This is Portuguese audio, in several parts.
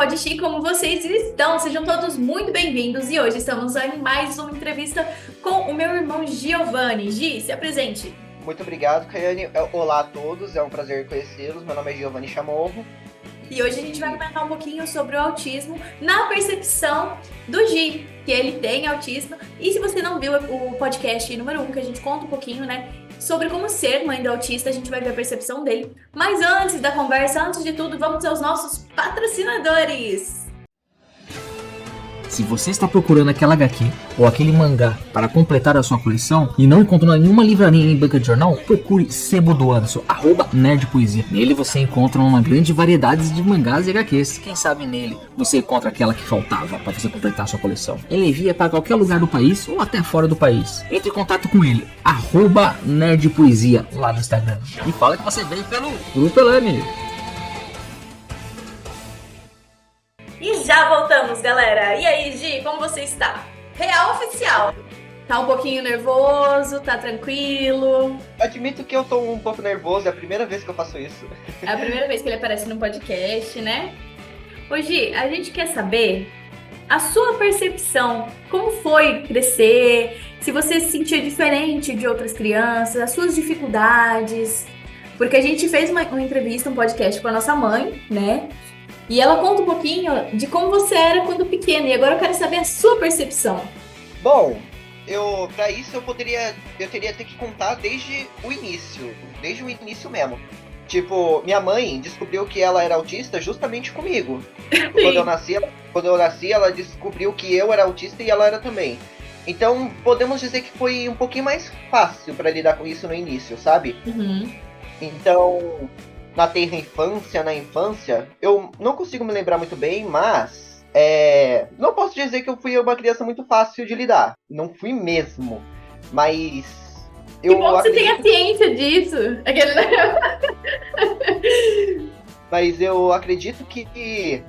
Pode Chi, como vocês estão? Sejam todos muito bem-vindos e hoje estamos em mais uma entrevista com o meu irmão Giovanni. Gi, se apresente. Muito obrigado, Caiane. Olá a todos, é um prazer conhecê-los. Meu nome é Giovanni Chamorro. E hoje a gente vai comentar um pouquinho sobre o autismo na percepção do Gi, que ele tem autismo. E se você não viu o podcast número 1, que a gente conta um pouquinho, né, sobre como ser mãe do autista, a gente vai ver a percepção dele. Mas antes da conversa, antes de tudo, vamos aos nossos patrocinadores. Se você está procurando aquela HQ ou aquele mangá para completar a sua coleção e não encontrou nenhuma livraria nem banca de jornal, procure Sebo do Anderson, @nerdpoesia. Nele você encontra uma grande variedade de mangás e HQs. Quem sabe nele você encontra aquela que faltava para você completar a sua coleção. Ele envia para qualquer lugar do país ou até fora do país. Entre em contato com ele, @nerdpoesia lá no Instagram. E fala que você veio pelo Grupo Elane. E já voltamos, galera. E aí, Gi, como você está? Real oficial. Tá um pouquinho nervoso, tá tranquilo? Admito que eu tô um pouco nervoso, é a primeira vez que eu faço isso. É a primeira vez que ele aparece no podcast, né? Ô, Gi, a gente quer saber a sua percepção. Como foi crescer? Se você se sentia diferente de outras crianças, as suas dificuldades. Porque a gente fez uma entrevista, um podcast com a nossa mãe, né? E ela conta um pouquinho de como você era quando pequena. E agora eu quero saber a sua percepção. Bom, pra isso eu teria que contar desde o início mesmo. Tipo, minha mãe descobriu que ela era autista justamente comigo. Quando eu nasci, ela descobriu que eu era autista e ela era também. Então, podemos dizer que foi um pouquinho mais fácil pra lidar com isso no início, sabe? Uhum. Então, na infância, eu não consigo me lembrar muito bem, mas não posso dizer que eu fui uma criança muito fácil de lidar. Não fui mesmo, mas Que bom que você tem a ciência disso. Mas eu acredito que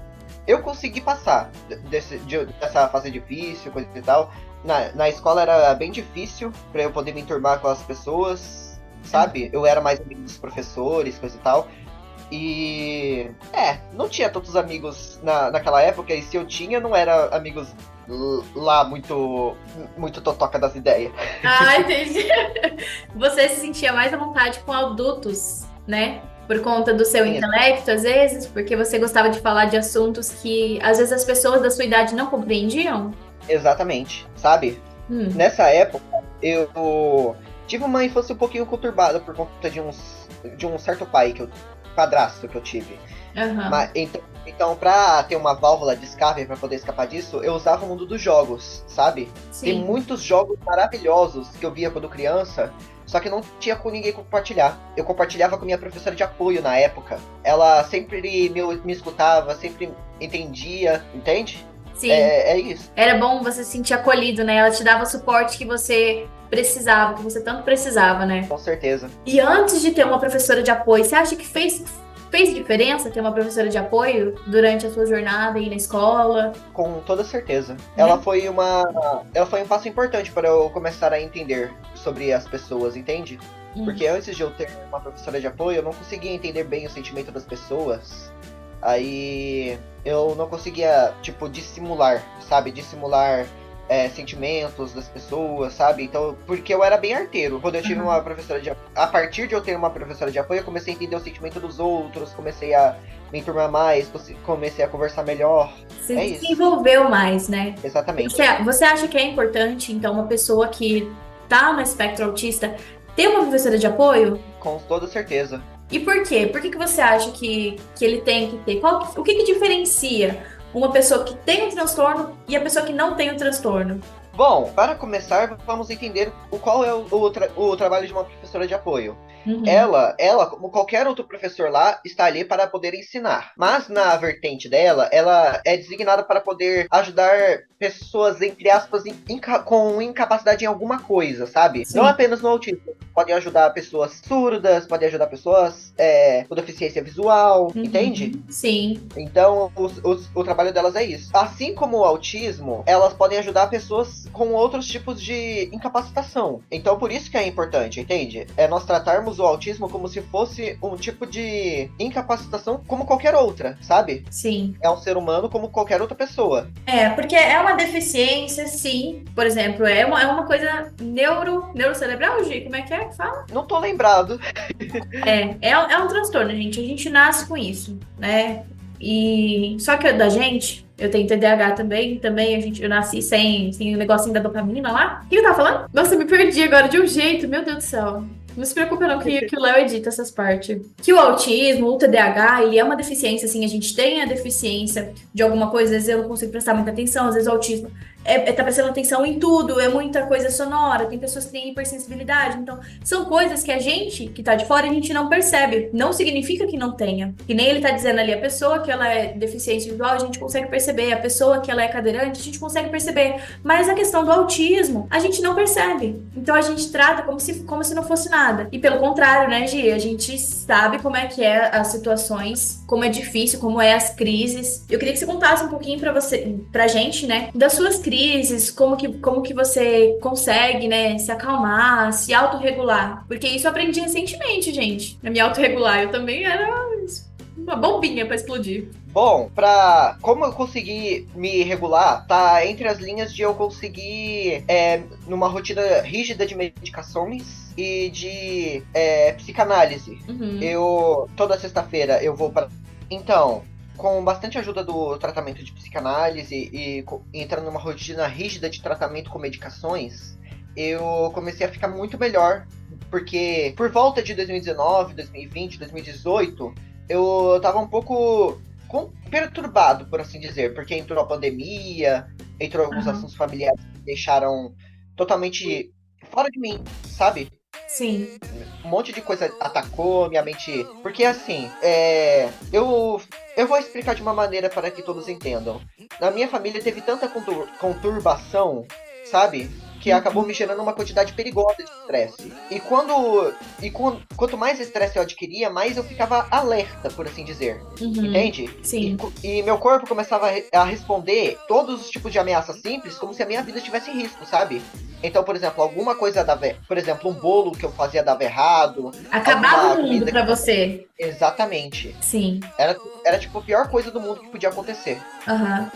eu consegui passar dessa fase difícil, coisa e tal. Na escola era bem difícil pra eu poder me enturmar com as pessoas, sabe? Eu era mais amigo dos professores, coisa e tal. E não tinha tantos amigos naquela época, e se eu tinha, não era amigos lá muito totoca das ideias. Ah, entendi. Você se sentia mais à vontade com adultos, né? Por conta do seu intelecto, às vezes, porque você gostava de falar de assuntos que às vezes as pessoas da sua idade não compreendiam? Exatamente, sabe? Nessa época, eu tive uma infância um pouquinho conturbada por conta de um certo padrasto que eu tive. Uhum. Mas, então, pra ter uma válvula de escape, pra poder escapar disso, eu usava o mundo dos jogos, sabe? Sim. Tem muitos jogos maravilhosos que eu via quando criança, só que não tinha com ninguém compartilhar. Eu compartilhava com minha professora de apoio na época. Ela sempre me escutava, sempre entendia, entende? Sim. É isso. Era bom você se sentir acolhido, né? Ela te dava o suporte que você precisava, que você tanto precisava, né? Com certeza. E antes de ter uma professora de apoio, você acha que fez diferença ter uma professora de apoio durante a sua jornada aí na escola? Com toda certeza. Ela foi um passo importante para eu começar a entender sobre as pessoas, entende? Porque antes de eu ter uma professora de apoio, eu não conseguia entender bem o sentimento das pessoas. Aí eu não conseguia, dissimular, sabe? Dissimular sentimentos das pessoas, sabe? Então, porque eu era bem arteiro. Quando eu tive uma professora de apoio, a partir de eu ter uma professora de apoio, eu comecei a entender o sentimento dos outros, comecei a me enturmar mais, comecei a conversar melhor. Você se desenvolveu mais, né? Exatamente. Você acha que é importante, então, uma pessoa que tá no espectro autista ter uma professora de apoio? Com toda certeza. E por quê? Por que você acha que ele tem que ter? O que diferencia uma pessoa que tem um transtorno e a pessoa que não tem o transtorno? Bom, para começar, vamos entender qual é o trabalho de uma professora de apoio. Ela, como qualquer outro professor lá, está ali para poder ensinar. Mas na vertente dela, ela é designada para poder ajudar pessoas, entre aspas, com incapacidade em alguma coisa, sabe? Sim. Não apenas no autismo. Podem ajudar pessoas surdas, podem ajudar pessoas com deficiência visual, entende? Sim. Então, o trabalho delas é isso. Assim como o autismo, elas podem ajudar pessoas com outros tipos de incapacitação. Então, por isso que é importante, entende? É nós tratarmos tratamos o autismo como se fosse um tipo de incapacitação como qualquer outra, sabe? Sim. É um ser humano como qualquer outra pessoa. Porque é uma deficiência, sim. Por exemplo, é uma coisa neurocerebral, Gi? Como é que fala? Não tô lembrado. É um transtorno, gente. A gente nasce com isso, né? E só que da gente, eu tenho TDAH também eu nasci sem o negocinho da dopamina lá. O que eu tava falando? Nossa, eu me perdi agora de um jeito, meu Deus do céu. Não se preocupe não que o Léo edita essas partes. Que o autismo, o TDAH, ele é uma deficiência, assim, a gente tem a deficiência de alguma coisa, às vezes eu não consigo prestar muita atenção, às vezes o autismo tá prestando atenção em tudo, é muita coisa sonora, tem pessoas que têm hipersensibilidade, então são coisas que a gente, que tá de fora, a gente não percebe. Não significa que não tenha. Que nem ele tá dizendo ali, a pessoa que ela é deficiente visual, a gente consegue perceber, a pessoa que ela é cadeirante, a gente consegue perceber. Mas a questão do autismo, a gente não percebe. Então a gente trata como se não fosse nada. E pelo contrário, né, Gi? A gente sabe como é que é as situações, como é difícil, como é as crises. Eu queria que você contasse um pouquinho pra gente, né, das suas crises, como que você consegue, né, se acalmar, se autorregular. Porque isso eu aprendi recentemente, gente. A me autorregular, eu também era uma bombinha pra explodir. Bom, como eu consegui me regular, tá entre as linhas de eu conseguir numa rotina rígida de medicações e de psicanálise. Toda sexta-feira eu vou para... Então, com bastante ajuda do tratamento de psicanálise e entrando numa rotina rígida de tratamento com medicações, eu comecei a ficar muito melhor, porque por volta de 2019, 2020, 2018, eu tava um pouco perturbado, por assim dizer, porque entrou a pandemia, entrou alguns assuntos familiares que me deixaram totalmente fora de mim, sabe? Sim. Um monte de coisa atacou minha mente. Porque assim, eu vou explicar de uma maneira para que todos entendam. Na minha família teve tanta conturbação, sabe? Que acabou me gerando uma quantidade perigosa de estresse. Quanto mais estresse eu adquiria, mais eu ficava alerta, por assim dizer. Entende? Sim. E meu corpo começava a responder todos os tipos de ameaças simples como se a minha vida estivesse em risco, sabe? Então, por exemplo, alguma coisa por exemplo, um bolo que eu fazia dava errado. Acabava o mundo pra você. Exatamente. Sim. Era tipo a pior coisa do mundo que podia acontecer.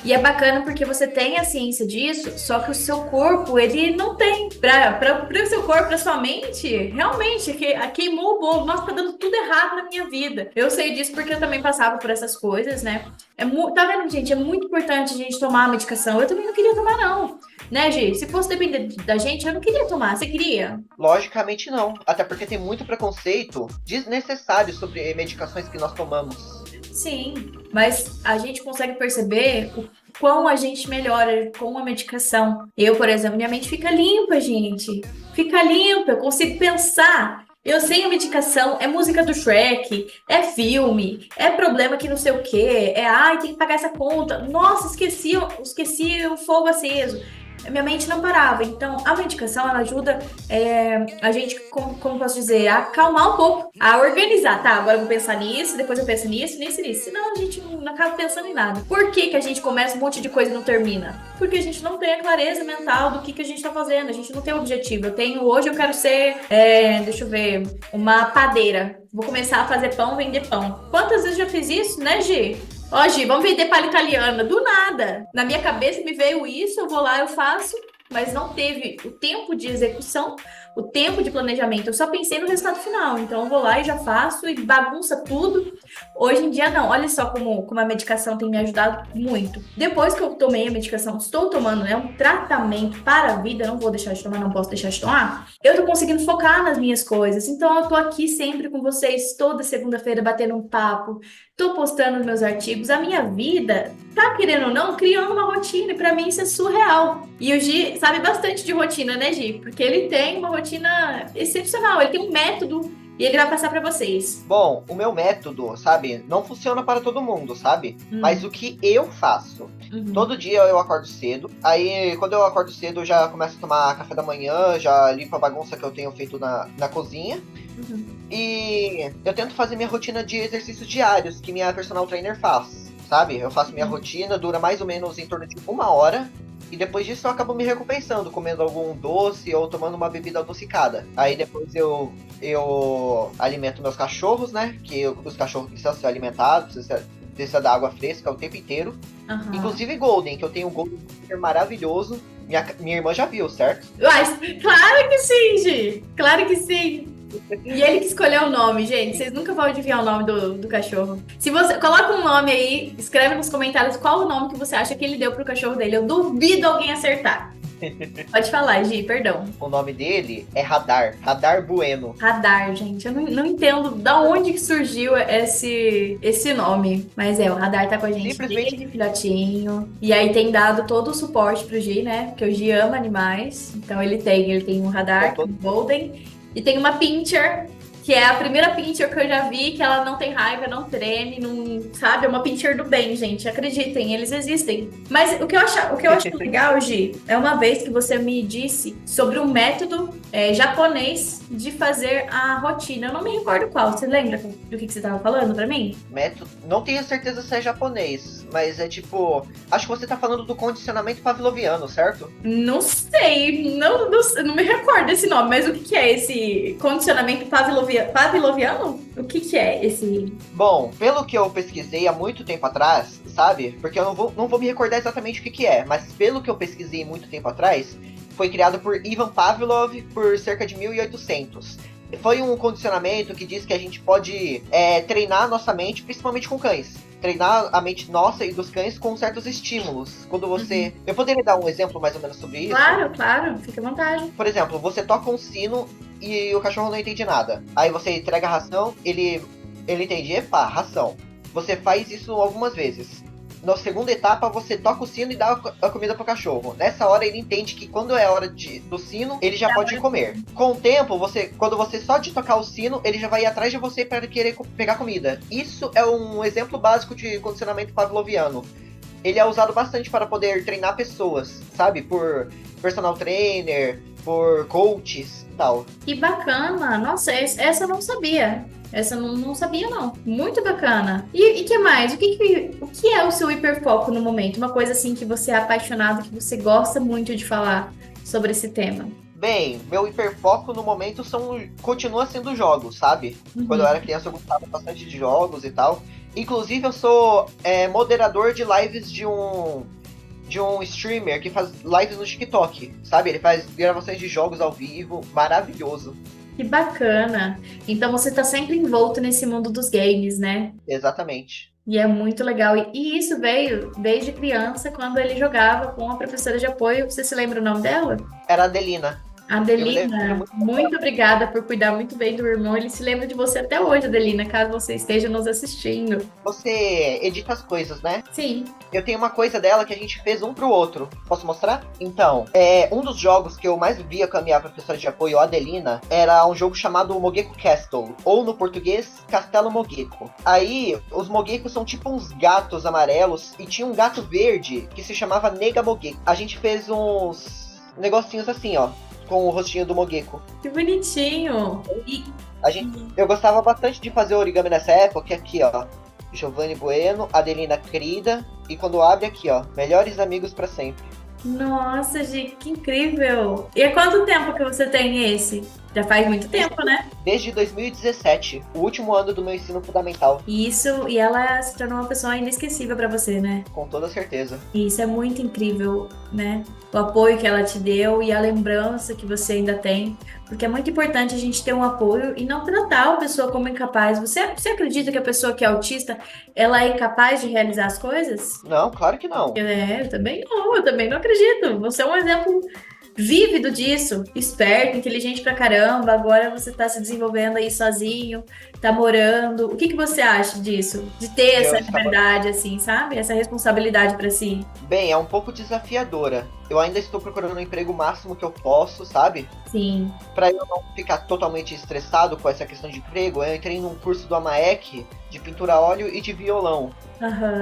E é bacana porque você tem a ciência disso, só que o seu corpo, ele não tem. Para o seu corpo, pra sua mente, realmente, queimou o bolo. Nossa, tá dando tudo errado na minha vida. Eu sei disso porque eu também passava por essas coisas, né? Tá vendo, gente? É muito importante a gente tomar a medicação. Eu também não queria tomar, não. Né, Gi? Se fosse depender da gente, eu não queria tomar. Você queria? Logicamente não. Até porque tem muito preconceito desnecessário sobre medicações que nós tomamos. Sim, mas a gente consegue perceber o quão a gente melhora com a medicação. Eu, por exemplo, minha mente fica limpa, gente. Fica limpa, eu consigo pensar. Eu sei a medicação, é música do Shrek, é filme, é problema que não sei o quê, ai, tem que pagar essa conta. Nossa, esqueci o fogo aceso. Minha mente não parava. Então, a medicação, ela ajuda a gente, como posso dizer, a acalmar um pouco, a organizar. Tá, agora eu vou pensar nisso, depois eu penso nisso, nisso e nisso. Senão a gente não acaba pensando em nada. Por que a gente começa um monte de coisa e não termina? Porque a gente não tem a clareza mental do que a gente tá fazendo. A gente não tem o objetivo. Hoje eu quero ser, deixa eu ver, uma padeira. Vou começar a fazer pão, vender pão. Quantas vezes eu já fiz isso, né, Gi? Ó, Gi, vamos vender palha italiana. Do nada. Na minha cabeça me veio isso, eu vou lá, eu faço. Mas não teve o tempo de execução, o tempo de planejamento. Eu só pensei no resultado final. Então eu vou lá e já faço e bagunça tudo. Hoje em dia não. Olha só como a medicação tem me ajudado muito. Depois que eu tomei a medicação, estou tomando, né, um tratamento para a vida. Não vou deixar de tomar, não posso deixar de tomar. Eu tô conseguindo focar nas minhas coisas. Então eu tô aqui sempre com vocês, toda segunda-feira, batendo um papo. Tô postando os meus artigos. A minha vida, tá querendo ou não, criando uma rotina. E pra mim isso é surreal. E o Gi sabe bastante de rotina, né, Gi? Porque ele tem uma rotina excepcional. Ele tem um método e ele vai passar pra vocês. Bom, o meu método, sabe, não funciona para todo mundo, sabe? Mas o que eu faço? Todo dia eu acordo cedo. Aí, quando eu acordo cedo, eu já começo a tomar café da manhã, já limpo a bagunça que eu tenho feito na cozinha. E eu tento fazer minha rotina de exercícios diários que minha personal trainer faz, sabe? Eu faço minha rotina, dura mais ou menos em torno de 1 hora. E depois disso eu acabo me recompensando, comendo algum doce ou tomando uma bebida adocicada. Aí depois eu alimento meus cachorros, né? Que os cachorros precisam ser alimentados, precisa da água fresca o tempo inteiro. Aham. Inclusive Golden, que eu tenho um Golden maravilhoso. Minha irmã já viu, certo? Mas, claro que sim, Gi! Claro que sim! E ele que escolheu o nome, gente. Vocês nunca vão adivinhar o nome do cachorro. Se você coloca um nome aí, escreve nos comentários qual o nome que você acha que ele deu pro cachorro dele. Eu duvido alguém acertar. Pode falar, Gi, perdão. O nome dele é Radar. Radar Bueno. Radar, gente. Eu não entendo da onde que surgiu esse nome. Mas o Radar tá com a gente Simplesmente desde filhotinho. E aí tem dado todo o suporte pro Gi, né? Porque o Gi ama animais. Então ele tem um Radar, um Golden. E tem uma Pinscher, que é a primeira Pinscher que eu já vi, que ela não tem raiva, não treme, não, sabe? É uma Pinscher do bem, gente. Acreditem, eles existem. Mas o que eu acho legal, Gi, é uma vez que você me disse sobre um método japonês de fazer a rotina. Eu não me recordo qual. Você lembra do que você estava falando pra mim? Método. Não tenho certeza se é japonês, mas é tipo. Acho que você tá falando do condicionamento pavloviano, certo? Não sei. Não me recordo desse nome, mas o que é esse condicionamento pavloviano? O que é esse? Bom, pelo que eu pesquisei há muito tempo atrás, sabe? Porque eu não vou me recordar exatamente o que é, mas pelo que eu pesquisei muito tempo atrás, foi criado por Ivan Pavlov por cerca de 1800. Foi um condicionamento que diz que a gente pode treinar a nossa mente, principalmente com cães. Treinar a mente nossa e dos cães com certos estímulos. Quando você... Eu poderia dar um exemplo mais ou menos sobre isso? Claro. Fica à vontade. Por exemplo, você toca um sino e o cachorro não entende nada. Aí você entrega a ração, ele entende, epa, ração. Você faz isso algumas vezes. Na segunda etapa, você toca o sino e dá a comida pro cachorro. Nessa hora, ele entende que quando é hora do sino, ele já pode comer. Com o tempo, quando você só de tocar o sino, ele já vai ir atrás de você para querer pegar comida. Isso é um exemplo básico de condicionamento pavloviano. Ele é usado bastante para poder treinar pessoas, sabe? Por personal trainer, por coaches e tal. Que bacana! Nossa, essa eu não sabia. Essa eu não sabia, não. Muito bacana. E que mais? O que é o seu hiperfoco no momento? Uma coisa assim que você é apaixonado, que você gosta muito de falar sobre esse tema. Bem, meu hiperfoco no momento continua sendo jogos, sabe? Quando eu era criança eu gostava bastante de jogos e tal. Inclusive eu sou moderador de lives de um streamer que faz lives no TikTok, sabe? Ele faz gravações de jogos ao vivo, maravilhoso. Que bacana! Então você tá sempre envolto nesse mundo dos games, né? Exatamente. E é muito legal. E isso veio desde criança, quando ele jogava com a professora de apoio. Você se lembra o nome dela? Era a Adelina. Adelina, muito obrigada por cuidar muito bem do irmão. Ele se lembra de você até hoje, Adelina, caso você esteja nos assistindo. Você edita as coisas, né? Sim. Eu tenho uma coisa dela que a gente fez um pro outro. Posso mostrar? Então, um dos jogos que eu mais via com a minha professora de apoio, a Adelina, era um jogo chamado Mogeko Castle, ou no português, Castelo Mogeko. Aí, os Mogekos são tipo uns gatos amarelos, e tinha um gato verde que se chamava Nega Mogeko. A gente fez uns negocinhos assim, ó, com o rostinho do Mogeko. Que bonitinho! Eu gostava bastante de fazer origami nessa época, aqui ó, Giovanni Bueno, Adelina querida, e quando abre aqui ó, melhores amigos pra sempre. Nossa, gente, que incrível! E há quanto tempo que você tem esse? Já faz muito tempo, né? Desde 2017, o último ano do meu ensino fundamental. Isso, e ela se tornou uma pessoa inesquecível pra você, né? Com toda certeza. E isso é muito incrível, né? O apoio que ela te deu e a lembrança que você ainda tem. Porque é muito importante a gente ter um apoio e não tratar a pessoa como incapaz. Você acredita que a pessoa que é autista, ela é incapaz de realizar as coisas? Não, claro que não. Eu também não acredito. Você é um exemplo vívido disso, esperto, inteligente pra caramba, agora você tá se desenvolvendo aí sozinho, tá morando. O que você acha disso? De ter essa liberdade, assim, sabe? Essa responsabilidade pra si. Bem, é um pouco desafiadora. Eu ainda estou procurando o emprego máximo que eu posso, sabe? Sim. Pra eu não ficar totalmente estressado com essa questão de emprego, eu entrei num curso do AMAEC de pintura a óleo e de violão,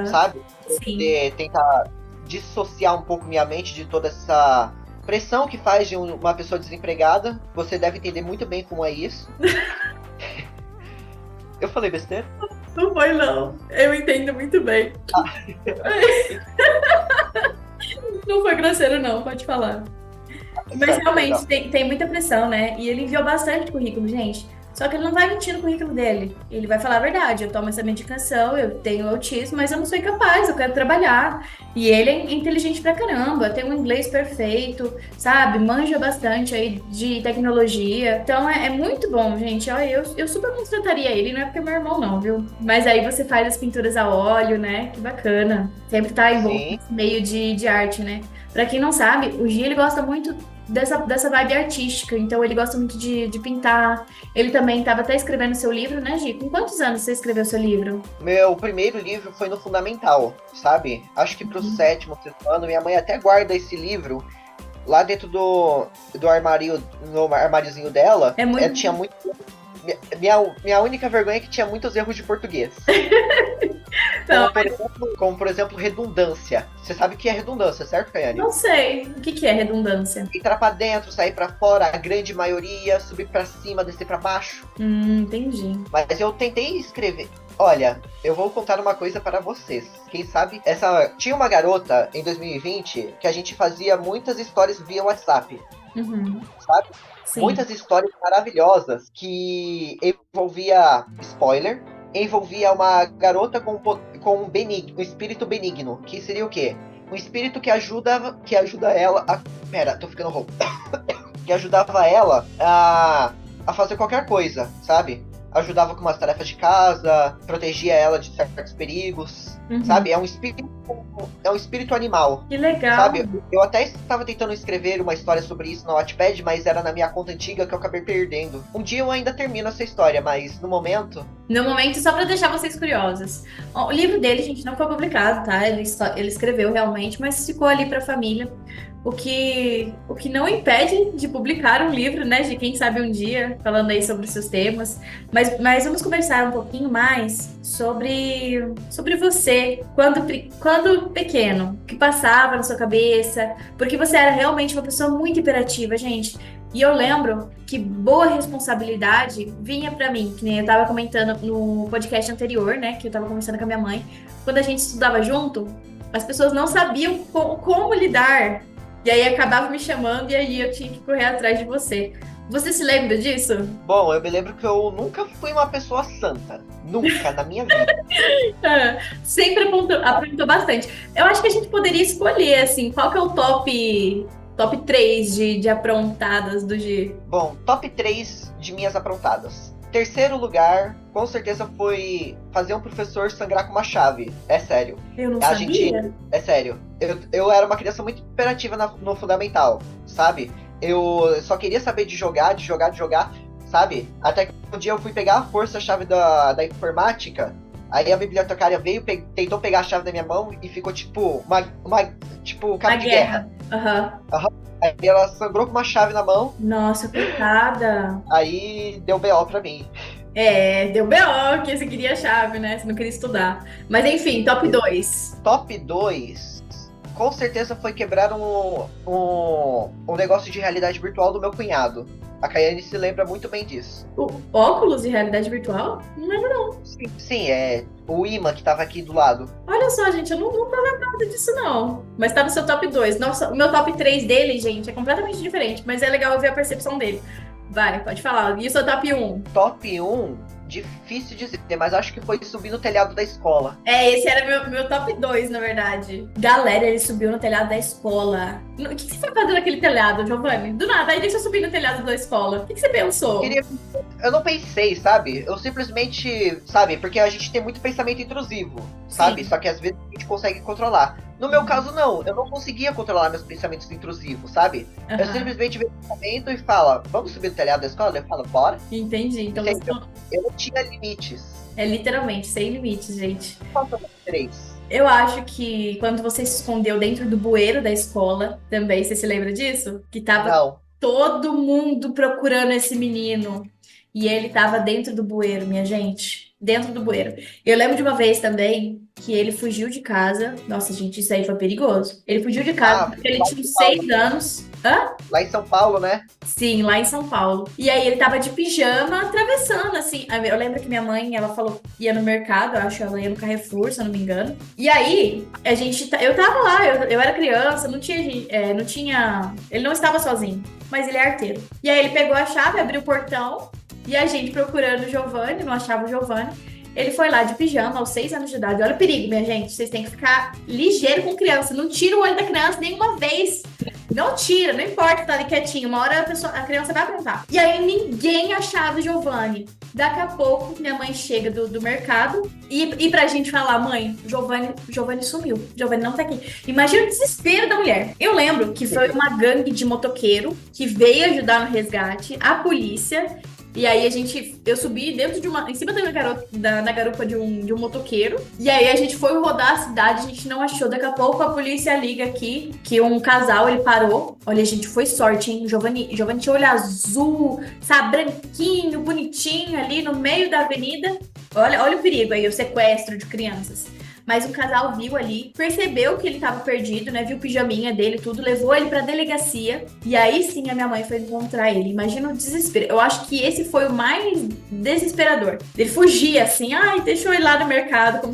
sabe? Sim. Tentar dissociar um pouco minha mente de toda essa pressão que faz de uma pessoa desempregada. Você deve entender muito bem como é isso. Eu falei besteira? Não foi, não. Eu entendo muito bem. Não foi grosseiro, não, pode falar. Mas Certo, realmente perdão. tem muita pressão, né? E ele enviou bastante currículo, gente. Só que ele não vai mentir no currículo dele. Ele vai falar a verdade. Eu tomo essa medicação, eu tenho autismo, mas eu não sou incapaz, eu quero trabalhar. E ele é inteligente pra caramba, tem um inglês perfeito, sabe? Manja bastante aí de tecnologia. Então é muito bom, gente. Ó, eu super contrataria ele, não é porque é meu irmão, não, viu? Mas aí você faz as pinturas a óleo, né? Que bacana. Sempre tá envolto Sim. nesse meio de arte, né? Pra quem não sabe, o Gi, ele gosta muito dessa vibe artística, então ele gosta muito de pintar. Ele também estava até escrevendo seu livro, né, Gi? Com quantos anos você escreveu seu livro? Meu primeiro livro foi no Fundamental, sabe? Acho que pro sétimo, sexto ano, minha mãe até guarda esse livro lá dentro do armário, no armáriozinho dela. É muito. Tinha muito. Minha única vergonha é que tinha muitos erros de português. Não, Como, por exemplo, redundância. Você sabe o que é redundância, certo, Kayane? não sei. O que é redundância? Entrar pra dentro, sair pra fora, a grande maioria, subir pra cima, descer pra baixo. Entendi. Mas eu tentei escrever. Olha, eu vou contar uma coisa para vocês. Quem sabe, tinha uma garota em 2020 que a gente fazia muitas histórias via WhatsApp, Uhum. sabe? Sim. Muitas histórias maravilhosas que envolvia spoiler, envolvia uma garota com um espírito benigno, que seria o quê? Um espírito que ajuda ela a... Pera, tô ficando rouco. Que ajudava ela a fazer qualquer coisa, sabe? Ajudava com umas tarefas de casa, protegia ela de certos perigos, sabe? É um espírito animal. Que legal. Sabe? Eu até estava tentando escrever uma história sobre isso no Wattpad, mas era na minha conta antiga que eu acabei perdendo. Um dia eu ainda termino essa história, mas no momento... No momento, só para deixar vocês curiosos. Ó, o livro dele, gente, não foi publicado, tá? Ele escreveu realmente, mas ficou ali para a família. O que não impede de publicar um livro, né? De quem sabe um dia, falando aí sobre os seus temas. Mas vamos conversar um pouquinho mais sobre você, quando pequeno, o que passava na sua cabeça, porque você era realmente uma pessoa muito hiperativa, gente. E eu lembro que boa responsabilidade vinha pra mim, que nem eu tava comentando no podcast anterior, né? Que eu tava conversando com a minha mãe. Quando a gente estudava junto, as pessoas não sabiam como lidar. E aí acabava me chamando e aí eu tinha que correr atrás de você. Você se lembra disso? Bom, eu me lembro que eu nunca fui uma pessoa santa. Nunca, na minha vida. Sempre aprontou bastante. Eu acho que a gente poderia escolher, assim, qual que é o top 3 de aprontadas do G. Bom, top 3 de minhas aprontadas. Terceiro lugar, com certeza foi fazer um professor sangrar com uma chave. É sério. Eu não A sabia. É sério. Eu era uma criança muito imperativa no fundamental, sabe? Eu só queria saber de jogar, sabe? Até que um dia eu fui pegar a força a chave da informática. Aí a bibliotecária veio, tentou pegar a chave da minha mão e ficou tipo tipo cabo de guerra. Aham. Aí ela sangrou com uma chave na mão. Nossa, coitada. Aí deu BO pra mim. É, deu BO, que você queria a chave, né? Você não queria estudar. Mas enfim, top 2. Top 2, com certeza foi quebrar um negócio de realidade virtual do meu cunhado. A Kayane se lembra muito bem disso. O óculos de realidade virtual? Não lembro, não. Sim, é o imã que tava aqui do lado. Olha só, gente, eu não tô lembrada disso, não. Mas tá no seu top 2. Nossa, o meu top 3 dele, gente, é completamente diferente. Mas é legal ver a percepção dele. Vai, pode falar. E o seu top 1? Top 1, difícil dizer, mas acho que foi subir no telhado da escola. É, esse era meu top 2, na verdade. Galera, ele subiu no telhado da escola. O que você foi fazer naquele telhado, Giovanni? Do nada, aí deixa eu subir no telhado da escola. O que você pensou? Eu não pensei, sabe? Eu simplesmente, sabe? Porque a gente tem muito pensamento intrusivo, sabe? Sim. Só que às vezes a gente consegue controlar. No meu caso, não. Eu não conseguia controlar meus pensamentos intrusivos, sabe? Aham. Eu simplesmente vejo o pensamento e falo, vamos subir no telhado da escola? Eu falo, bora. Entendi. Então você Entendeu? Eu não tinha limites. é literalmente sem limites, gente. Qual foi o 3? Eu acho que quando você se escondeu dentro do bueiro da escola, também, você se lembra disso? Que tava Não. todo mundo procurando esse menino. E ele tava dentro do bueiro, minha gente. Dentro do bueiro. Eu lembro de uma vez também que ele fugiu de casa. Nossa, gente, isso aí foi perigoso. Ele fugiu de casa porque ele lá tinha em São Paulo. 6 anos. Hã? Lá em São Paulo, né? Sim, lá em São Paulo. E aí ele tava de pijama, atravessando, assim. Eu lembro que minha mãe, ela falou, ia no mercado, eu acho, ela ia no Carrefour, se eu não me engano. E aí, eu tava lá, eu era criança, não tinha, ele não estava sozinho, mas ele é arteiro. E aí ele pegou a chave, abriu o portão, e a gente procurando o Giovanni, não achava o Giovanni. Ele foi lá de pijama aos 6 anos de idade. Olha o perigo, minha gente. Vocês têm que ficar ligeiro com criança. Não tira o olho da criança nenhuma vez. Não tira, não importa, tá ali quietinho. Uma hora a criança vai aprontar. E aí ninguém achava o Giovanni. Daqui a pouco, minha mãe chega do mercado e pra gente falar, mãe, Giovanni sumiu. Giovanni não tá aqui. Imagina o desespero da mulher. Eu lembro que foi uma gangue de motoqueiro que veio ajudar no resgate, a polícia. E aí eu subi em cima da garupa de um motoqueiro. E aí a gente foi rodar a cidade, a gente não achou. Daqui a pouco a polícia liga aqui, que um casal, ele parou. Olha, gente, foi sorte, hein? Giovanni tinha olho azul, sabe, branquinho, bonitinho ali no meio da avenida. Olha o perigo aí, o sequestro de crianças. Mas o casal viu ali, percebeu que ele tava perdido, né? Viu o pijaminha dele, tudo, levou ele pra delegacia. E aí sim a minha mãe foi encontrar ele. Imagina o desespero. Eu acho que esse foi o mais desesperador. Ele fugia assim, ai, deixa eu ir lá no mercado, como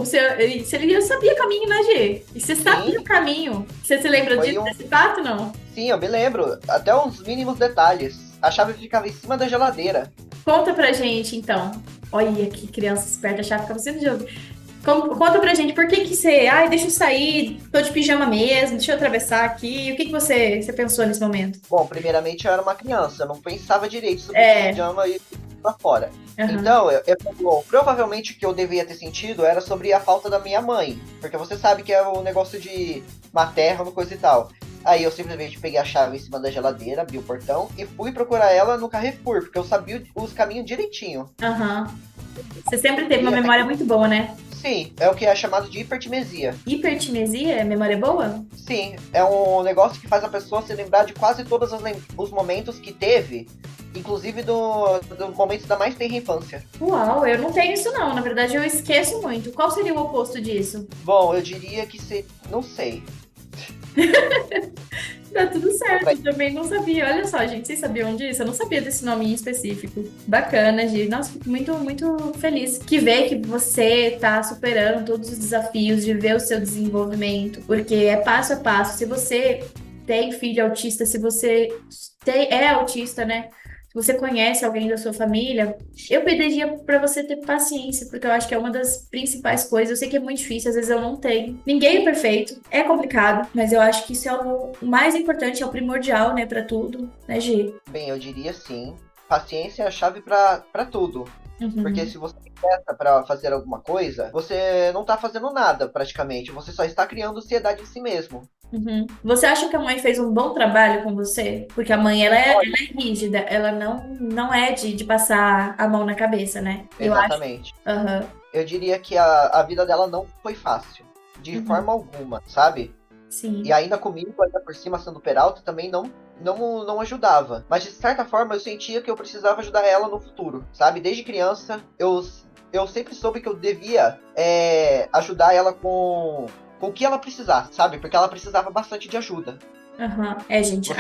se ele já sabia o caminho, né, Gê? E você sabia o caminho. Você se lembra desse fato, não? Sim, eu me lembro. Até uns mínimos detalhes. A chave ficava em cima da geladeira. Conta pra gente, então. Olha que criança esperta, a chave ficava em cima da geladeira. Conta pra gente, por que você... Ai, deixa eu sair, tô de pijama mesmo, deixa eu atravessar aqui. O que você pensou nesse momento? Bom, primeiramente eu era uma criança, eu não pensava direito sobre pijama e pra fora. Uhum. Então, provavelmente o que eu devia ter sentido era sobre a falta da minha mãe. Porque você sabe que é o negócio de materno, coisa e tal. Aí eu simplesmente peguei a chave em cima da geladeira, abri o portão e fui procurar ela no Carrefour, porque eu sabia os caminhos direitinho. Aham. Você sempre teve uma memória muito boa, né? Sim, é o que é chamado de hipertimesia. Hipertimesia? É memória boa? Sim, é um negócio que faz a pessoa se lembrar de quase todos os momentos que teve, inclusive do momento da mais tenra infância. Uau, eu não tenho isso não, na verdade eu esqueço muito. Qual seria o oposto disso? Bom, eu diria que não sei. Tá tudo certo, eu também não sabia. Olha só, gente, vocês sabiam disso? Eu não sabia desse nome em específico. Bacana, Gi. Nossa, fico muito, muito feliz que ver que você tá superando todos os desafios, de ver o seu desenvolvimento, porque é passo a passo. Se você tem filho autista, se você é autista, né? Se você conhece alguém da sua família, eu pediria para você ter paciência, porque eu acho que é uma das principais coisas. Eu sei que é muito difícil, às vezes eu não tenho. Ninguém é perfeito, é complicado, mas eu acho que isso é o mais importante, é o primordial, né, para tudo, né, Gi? Bem, eu diria sim. Paciência é a chave para tudo. Uhum. Porque se você pensa para fazer alguma coisa, você não tá fazendo nada praticamente. Você só está criando ansiedade em si mesmo. Uhum. Você acha que a mãe fez um bom trabalho com você? Porque a mãe, ela é rígida, ela não é de passar a mão na cabeça, né? Exatamente. Uhum. Eu diria que a vida dela não foi fácil. De forma alguma, sabe? Sim. E ainda comigo, ainda por cima, sendo peralta, também não ajudava. Mas de certa forma eu sentia que eu precisava ajudar ela no futuro, sabe? Desde criança, eu sempre soube que eu devia ajudar ela com o que ela precisasse, sabe? Porque ela precisava bastante de ajuda. Uhum. É, gente.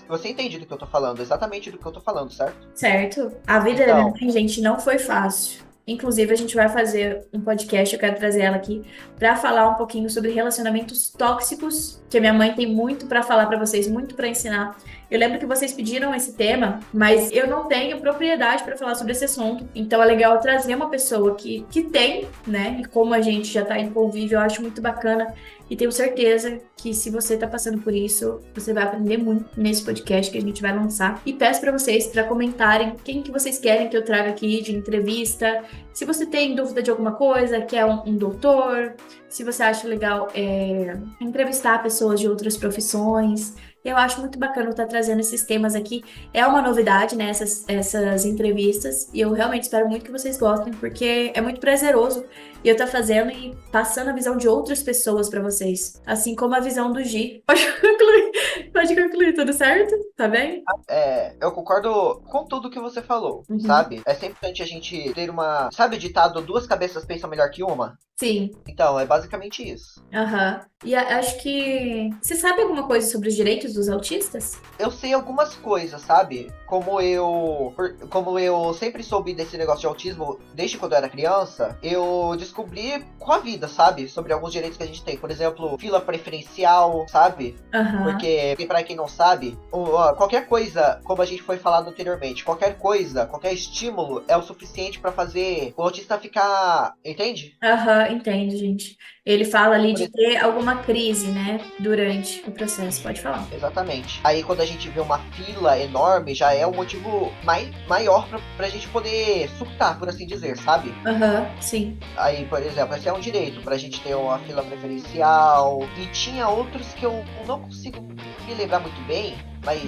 Você entende do que eu tô falando, exatamente do que eu tô falando, certo? Certo. A vida da minha mãe, gente, não foi fácil. Inclusive, a gente vai fazer um podcast, eu quero trazer ela aqui, pra falar um pouquinho sobre relacionamentos tóxicos, que a minha mãe tem muito pra falar pra vocês, muito pra ensinar. Eu lembro que vocês pediram esse tema, mas eu não tenho propriedade pra falar sobre esse assunto. Então é legal trazer uma pessoa que tem, né? E como a gente já tá em convívio, eu acho muito bacana. E tenho certeza que se você tá passando por isso, você vai aprender muito nesse podcast que a gente vai lançar. E peço pra vocês pra comentarem quem que vocês querem que eu traga aqui de entrevista. Se você tem dúvida de alguma coisa, quer um doutor, se você acha legal entrevistar pessoas de outras profissões. Eu acho muito bacana estar trazendo esses temas aqui. É uma novidade, né, essas entrevistas. E eu realmente espero muito que vocês gostem, porque é muito prazeroso eu estar fazendo e passando a visão de outras pessoas para vocês. Assim como a visão do Gi. Pode concluir, tudo certo? Tá bem? Eu concordo com tudo que você falou, Uhum. sabe? É sempre importante a gente ter uma. Sabe o ditado, duas cabeças pensam melhor que uma? Sim. Então, é basicamente isso. Aham. E acho que. Você sabe alguma coisa sobre os direitos dos autistas? Eu sei algumas coisas, sabe? Como eu sempre soube desse negócio de autismo desde quando eu era criança, eu descobri com a vida, sabe? Sobre alguns direitos que a gente tem. Por exemplo, fila preferencial, sabe? Aham. Porque, pra quem não sabe, qualquer coisa, como a gente foi falado anteriormente, qualquer coisa, qualquer estímulo é o suficiente pra fazer o autista ficar. Entende? Aham, entendo, gente. Ele fala ali Por de ter alguma crise, né, durante o processo. Pode falar. Exatamente. Aí quando a gente vê uma fila enorme, já é um motivo maior pra gente poder surtar, por assim dizer, sabe? Aham, sim. Aí, por exemplo, esse é um direito pra gente ter uma fila preferencial. E tinha outros que eu não consigo me lembrar muito bem, mas.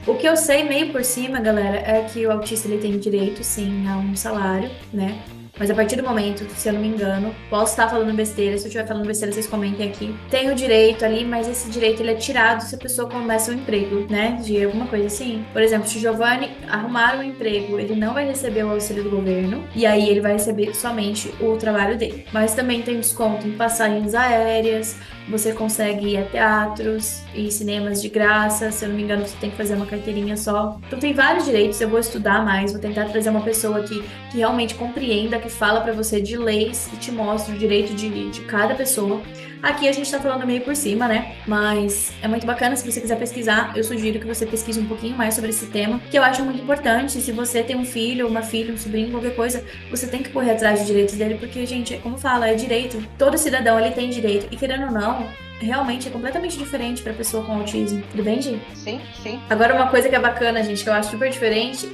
O que eu sei meio por cima, galera, é que o autista ele tem direito, sim, a um salário, né? Mas a partir do momento, se eu não me engano, posso estar falando besteira, se eu estiver falando besteira, vocês comentem aqui. Tem o direito ali, mas esse direito ele é tirado se a pessoa começa um emprego, né? De alguma coisa assim. Por exemplo, se o Giovanni arrumar um emprego, ele não vai receber o auxílio do governo, e aí ele vai receber somente o trabalho dele. Mas também tem desconto em passagens aéreas, você consegue ir a teatros e cinemas de graça. Se eu não me engano, você tem que fazer uma carteirinha só. Então tem vários direitos, eu vou estudar mais, vou tentar trazer uma pessoa que realmente compreenda, que fala pra você de leis e te mostra o direito de cada pessoa. Aqui a gente tá falando meio por cima, né? Mas é muito bacana, se você quiser pesquisar, eu sugiro que você pesquise um pouquinho mais sobre esse tema, que eu acho muito importante. Se você tem um filho, uma filha, um sobrinho, qualquer coisa, você tem que correr atrás dos direitos dele, porque, gente, como fala, é direito. Todo cidadão, ele tem direito. E querendo ou não, realmente é completamente diferente pra pessoa com autismo. Tudo bem, gente? Sim, sim. Agora, uma coisa que é bacana, gente, que eu acho super diferente,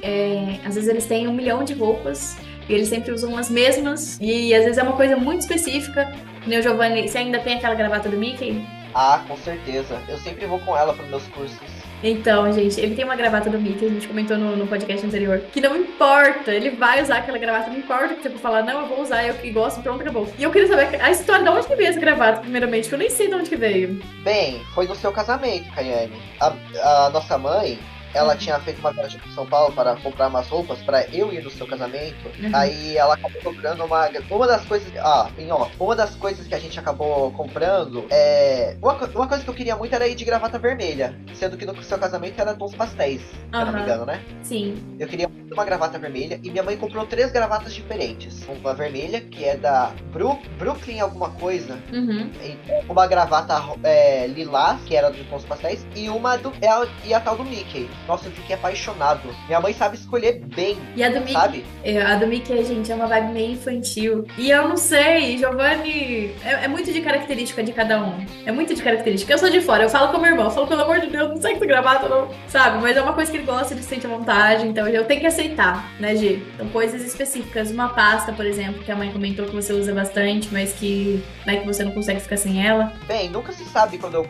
às vezes eles têm 1 milhão de roupas e eles sempre usam as mesmas, e às vezes é uma coisa muito específica. Meu Giovanni, você ainda tem aquela gravata do Mickey? Ah, com certeza. Eu sempre vou com ela para meus cursos. Então, gente, ele tem uma gravata do Mickey, a gente comentou no podcast anterior, que não importa, ele vai usar aquela gravata, não importa o que você for falar, não, eu vou usar, eu que gosto, pronto, acabou. E eu queria saber a história, de onde que veio essa gravata, primeiramente, que eu nem sei de onde que veio. Bem, foi no seu casamento, Kayane. A nossa mãe, ela tinha feito uma viagem para São Paulo para comprar umas roupas para eu ir no seu casamento. Uhum. Aí ela acabou comprando uma das coisas. Uma das coisas que a gente acabou comprando é. Uma coisa que eu queria muito era ir de gravata vermelha. Sendo que no seu casamento era tons pastéis, se eu não me engano, né? Sim. Eu queria muito uma gravata vermelha e minha mãe comprou 3 gravatas diferentes. Uma vermelha, que é da Brooklyn alguma coisa. Uhum. Uma gravata lilás, que era de tons pastéis, e a tal do Mickey. Nossa, eu fiquei apaixonado. Minha mãe sabe escolher bem, E a do Mickey, sabe? a do Mickey, gente, é uma vibe meio infantil. E eu não sei, Giovanni, é muito de característica de cada um. É muito de característica. Eu sou de fora, eu falo com meu irmão, eu falo, pelo amor de Deus, não sei que tu gravata, não. Sabe? Mas é uma coisa que ele gosta, ele se sente à vontade, então eu tenho que aceitar, né, Gi? Então, coisas específicas. Uma pasta, por exemplo, que a mãe comentou que você usa bastante, mas que, né, que você não consegue ficar sem ela. Bem, nunca se sabe quando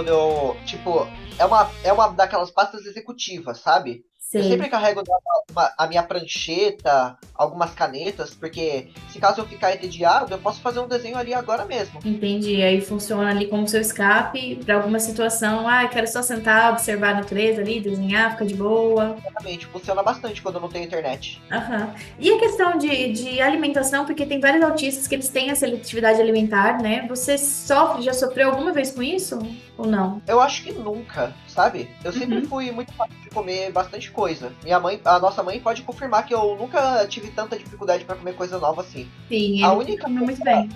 eu tipo, é uma daquelas pastas executivas, sabe? Eu Sei. sempre carrego a minha prancheta, algumas canetas, porque se caso eu ficar entediado, eu posso fazer um desenho ali agora mesmo. Entendi. Aí funciona ali como seu escape para alguma situação. Ah, eu quero só sentar, observar a natureza ali, desenhar, ficar de boa. Exatamente, funciona bastante quando eu não tenho internet. Aham. E a questão de alimentação, porque tem vários autistas que eles têm a seletividade alimentar, né? Você já sofreu alguma vez com isso? Ou não? Eu acho que nunca, sabe? Eu sempre Uhum. fui muito fácil de comer bastante coisa. A nossa mãe pode confirmar que eu nunca tive tanta dificuldade pra comer coisa nova assim. Sim, A ele única come muito coisa bem.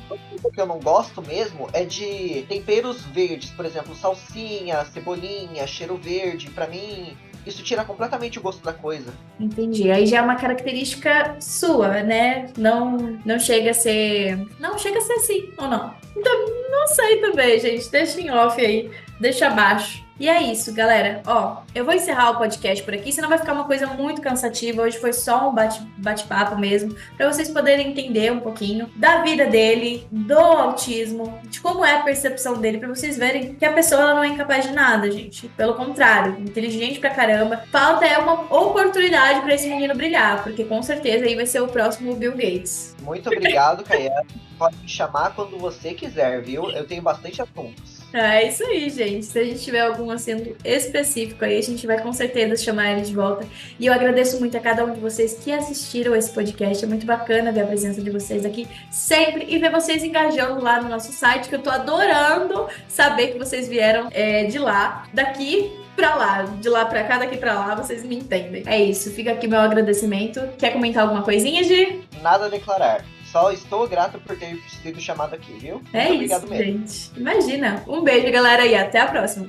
que eu não gosto mesmo é de temperos verdes, por exemplo, salsinha, cebolinha, cheiro verde. Pra mim, isso tira completamente o gosto da coisa. Entendi. Aí já é uma característica sua, né? Não chega a ser. Não chega a ser assim, ou não? Então, não sei também, gente. Deixa em off aí. Deixa abaixo. E é isso, galera. Ó, eu vou encerrar o podcast por aqui, senão vai ficar uma coisa muito cansativa. Hoje foi só um bate-papo mesmo, para vocês poderem entender um pouquinho da vida dele, do autismo, de como é a percepção dele, para vocês verem que a pessoa ela não é incapaz de nada, gente. Pelo contrário, inteligente pra caramba. Falta é uma oportunidade para esse menino brilhar, porque com certeza aí vai ser o próximo Bill Gates. Muito obrigado, Caiana. Pode me chamar quando você quiser, viu? Eu tenho bastante assuntos. É isso aí, gente. Se a gente tiver algum assunto específico aí, a gente vai com certeza chamar ele de volta. E eu agradeço muito a cada um de vocês que assistiram esse podcast. É muito bacana ver a presença de vocês aqui sempre e ver vocês engajando lá no nosso site, que eu tô adorando saber que vocês vieram de lá, daqui pra lá, de lá pra cá, daqui pra lá, vocês me entendem. É isso, fica aqui meu agradecimento. Quer comentar alguma coisinha, Gi? Nada a declarar. Só estou grato por ter sido chamado aqui, viu? É Muito isso, obrigado mesmo. gente. Imagina. Um beijo, galera, e até a próxima.